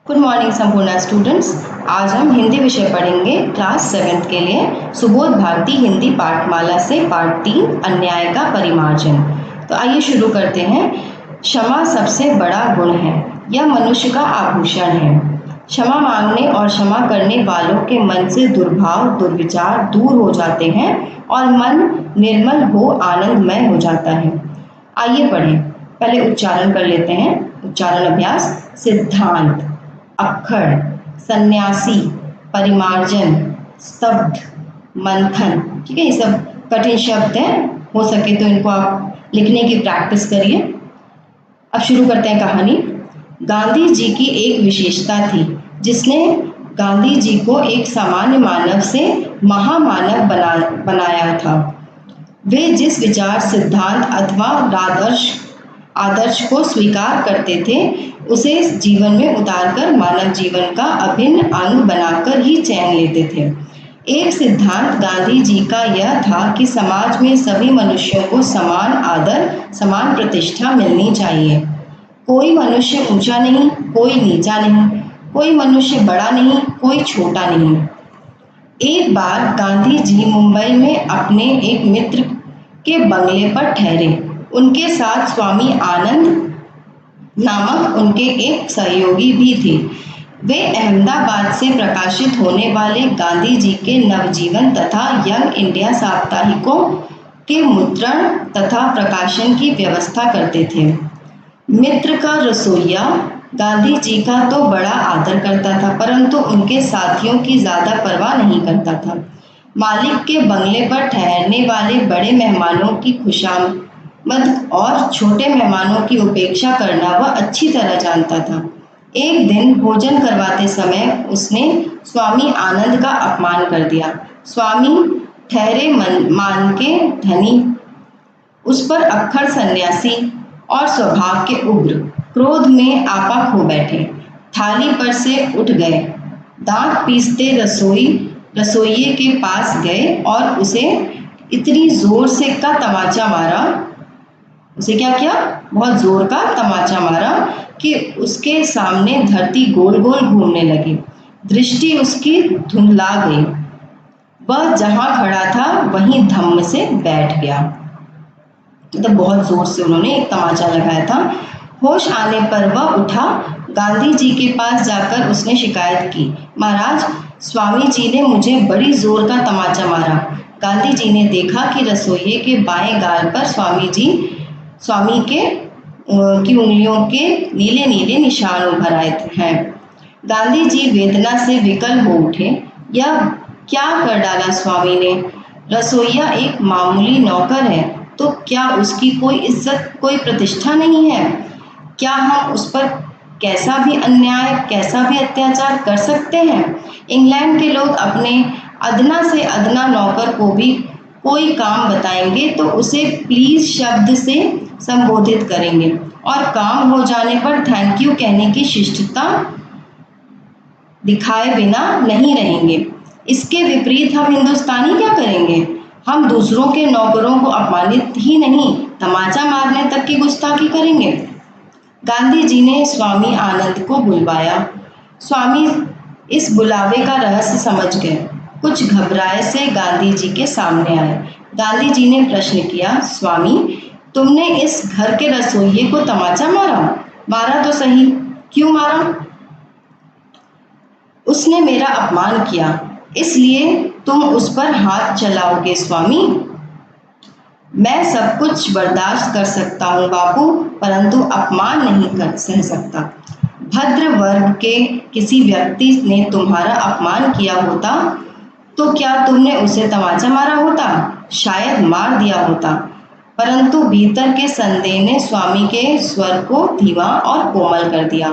Good morning संपूर्ण students. आज हम हिंदी विषय पढ़ेंगे क्लास 7th के लिए सुबोध भारती हिंदी पाठमाला से पाठ 3 अन्याय का परिमार्जन। तो आइए शुरू करते हैं। क्षमा सबसे बड़ा गुण है, यह मनुष्य का आभूषण है। क्षमा मांगने और क्षमा करने वालों के मन से दुर्भाव दुर्विचार दूर हो जाते हैं और मन निर्मल हो आनंदमय हो जाता है। आइए पढ़ें। पहले उच्चारण कर लेते हैं। उच्चारण अभ्यास। सिद्धांत, अक्खड़, सन्यासी, परिमार्जन, स्तब्ध, मंथन। ठीक है, ये सब कठिन शब्द हैं, हो सके तो इनको आप लिखने की प्रैक्टिस करिए। अब शुरू करते हैं कहानी। गांधी जी की एक विशेषता थी जिसने गांधी जी को एक सामान्य मानव से महामानव बनाया था। वे जिस विचार, सिद्धांत अथवा आदर्श को स्वीकार करते थे उसे जीवन में उतारकर मानव जीवन का अभिन्न अंग बनाकर ही चैन लेते थे। एक सिद्धांत गांधी जी का यह था कि समाज में सभी मनुष्यों को समान आदर, समान प्रतिष्ठा मिलनी चाहिए। कोई मनुष्य ऊंचा नहीं, कोई नीचा नहीं, कोई मनुष्य बड़ा नहीं, कोई छोटा नहीं। एक बार गांधी जी मुंबई में अपने एक मित्र के बंगले पर ठहरे। उनके साथ स्वामी आनंद नामक उनके एक सहयोगी भी थे। वे अहमदाबाद से प्रकाशित होने वाले गांधी जी के नवजीवन तथा यंग इंडिया साप्ताहिकों के मुद्रण तथा प्रकाशन की व्यवस्था करते थे। मित्र का रसोइया गांधी जी का तो बड़ा आदर करता था, परंतु उनके साथियों की ज्यादा परवाह नहीं करता था। मालिक के बंगले पर ठहरने वाले बड़े मेहमानों की खुशामद और छोटे मेहमानों की उपेक्षा करना वह अच्छी तरह जानता था। एक दिन भोजन करवाते समय उसने स्वामी आनंद का अपमान कर दिया। स्वामी ठहरे मान के धनी, उस पर अक्खड़ सन्यासी और स्वभाव के उग्र, क्रोध में आपा खो बैठे। थाली पर से उठ गए, दांत पीसते रसोइये के पास गए और उसे इतनी जोर से का तमाचा मारा, उसे क्या किया, बहुत जोर का तमाचा मारा कि उसके सामने धरती गोल गोल घूमने लगी। दृष्टि उसकी धुंधला गई। वह जहां खड़ा था वहीं धम्म से बैठ गया। मतलब बहुत जोर से उन्होंने एक तमाचा लगाया था। होश आने पर वह उठा। गांधी जी के पास जाकर उसने शिकायत की, महाराज, स्वामी जी ने मुझे बड़ी जोर का तमाचा मारा। गांधी जी ने देखा कि रसोइये के बाएं गाल पर स्वामी की उंगलियों के नीले नीले निशान उभर आए हैं। गांधी जी वेदना से विकल हो उठे। यह क्या कर डाला स्वामी ने? रसोइया एक मामूली नौकर है, तो क्या उसकी कोई इज्जत, कोई प्रतिष्ठा नहीं है? क्या हम उस पर कैसा भी अन्याय, कैसा भी अत्याचार कर सकते हैं? इंग्लैंड के लोग अपने अदना से अदना नौकर को भी कोई काम बताएंगे तो उसे प्लीज शब्द से संबोधित करेंगे और काम हो जाने पर थैंक यू कहने की शिष्टता दिखाए बिना नहीं रहेंगे। इसके विपरीत हम हिंदुस्तानी क्या करेंगे? हम दूसरों के नौकरों को अपमानित ही नहीं, तमाचा मारने तक की गुस्ताखी करेंगे। गांधी जी ने स्वामी आनंद को बुलवाया। स्वामी इस बुलावे का रहस्य समझ गए। कुछ घबराए से गांधी जी के सामने आए। गांधी जी ने प्रश्न किया, स्वामी, तुमने इस घर के रसोइये को तमाचा मारा? मारा तो सही, क्यों मारा? उसने मेरा अपमान किया, इसलिए तुम उस पर हाथ चलाओगे स्वामी? मैं सब कुछ बर्दाश्त कर सकता हूँ बापू, परंतु अपमान नहीं कर सह सकता। भद्र वर्ग के किसी व्यक्ति ने तुम्हारा अपमान किया होता तो क्या तुमने उसे तमाचा मारा होता? शायद मार दिया होता, परंतु भीतर के संदेह ने स्वामी के स्वर को धीमा और कोमल कर दिया।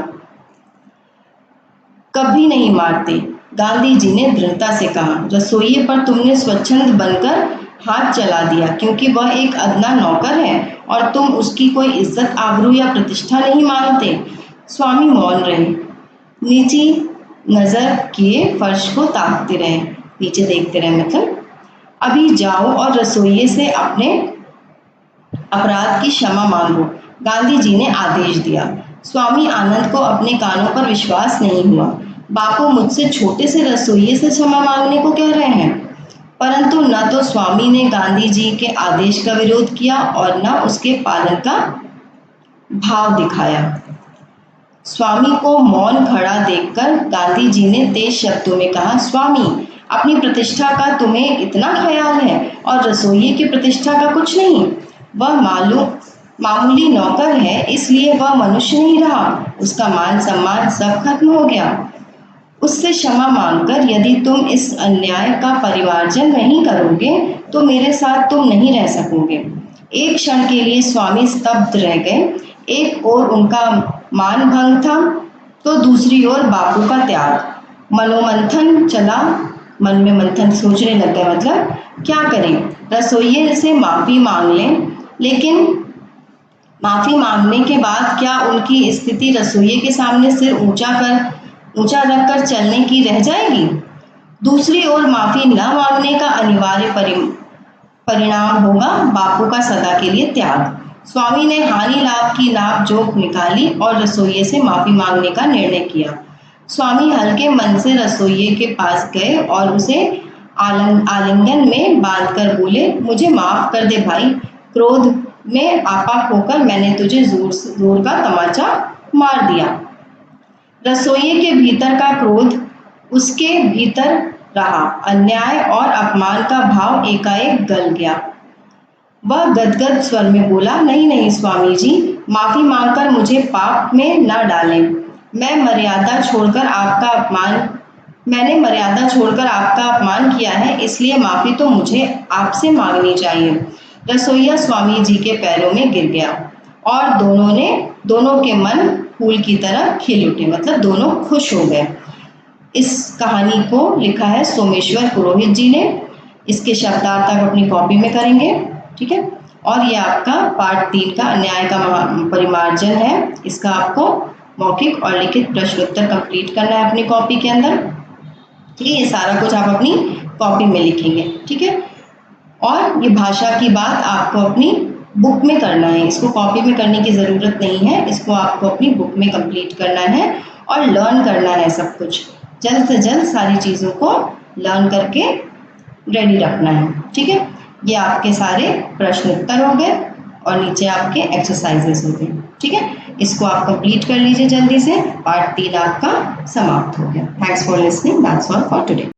कभी नहीं मारते, गांधी जी ने दृढ़ता से कहा। रसोइये पर तुमने स्वच्छंद बनकर हाथ चला दिया क्योंकि वह एक अदना नौकर है और तुम उसकी कोई इज्जत, आबरू या प्रतिष्ठा नहीं मानते। स्वामी मौन रहे, नीची नजर किए फर्श को ताकते रहे, नीचे देखते रहे। मतलब अभी जाओ और रसोइये से अपने अपराध की क्षमा मांगो, गांधी जी ने आदेश दिया। स्वामी आनंद को अपने कानों पर विश्वास नहीं हुआ। बापू मुझसे छोटे से रसोइये से क्षमा मांगने को कह रहे हैं। परंतु न तो स्वामी ने गांधी जी के आदेश का विरोध किया और न उसके पालन का भाव दिखाया। स्वामी को मौन खड़ा देखकर गांधी जी ने तेज शब्दों में कहा, स्वामी, अपनी प्रतिष्ठा का तुम्हें इतना ख्याल है और रसोइये की प्रतिष्ठा का कुछ नहीं। वह मामूली नौकर है, इसलिए वह मनुष्य नहीं रहा। उसका मान सम्मान सब खत्म हो गया। उससे क्षमा मांगकर यदि तुम इस अन्याय का परिमार्जन नहीं करोगे तो मेरे साथ तुम नहीं रह सकोगे। एक क्षण के लिए स्वामी स्तब्ध रह गए। एक ओर उनका मान भंग था तो दूसरी ओर बापू का त्याग। मनोमंथन चला। मन में मंथन सोचने लग गए, मतलब क्या करें, रसोइये से माफी मांग लें, लेकिन माफी मांगने के बाद क्या उनकी स्थिति रसोइये के सामने सिर ऊंचा रखकर चलने की रह जाएगी। दूसरी ओर माफी न मांगने का अनिवार्य परिणाम होगा बापू का सदा के लिए त्याग। स्वामी ने हानि लाभ की नाप जोख निकाली और रसोइये से माफी मांगने का निर्णय किया। स्वामी हल्के मन से रसोइये के पास गए और उसे आलिंगन में बांधकर बोले, मुझे माफ कर दे भाई, क्रोध में आपा होकर मैंने तुझे जोर का तमाचा मार दिया। रसोइये के भीतर का क्रोध उसके भीतर रहा। अन्याय और अपमान का भाव एकाएक गल गया। वह गदगद स्वर में बोला, नहीं नहीं स्वामी जी, माफी मांगकर मुझे पाप में न डालें। मैंने मर्यादा छोड़कर आपका अपमान किया है, इसलिए माफी तो मुझे आपसे मांगनी चाहिए। रसोइया स्वामी जी के पैरों में गिर गया और दोनों के मन फूल की तरह खिल उठे, मतलब दोनों खुश हो गए। इस कहानी को लिखा है सोमेश्वर पुरोहित जी ने। इसके शब्दार्थ आप अपनी कॉपी में करेंगे, ठीक है। और ये आपका पार्ट 3 का अन्याय का परिमार्जन है। इसका आपको मौखिक और लिखित प्रश्न उत्तर कंप्लीट करना है अपनी कॉपी के अंदर, ठीक है। ये सारा कुछ आप अपनी कॉपी में लिखेंगे, ठीक है। और ये भाषा की बात आपको अपनी बुक में करना है, इसको कॉपी में करने की ज़रूरत नहीं है। इसको आपको अपनी बुक में कंप्लीट करना है और लर्न करना है सब कुछ। जल्द से जल्द सारी चीज़ों को लर्न करके रेडी रखना है, ठीक है। ये आपके सारे प्रश्न उत्तर हो गए और नीचे आपके एक्सरसाइजेस हो गए, ठीक है। इसको आप कंप्लीट कर लीजिए जल्दी से। पार्ट 3 आपका समाप्त हो गया। Thanks for listening, that's all for today.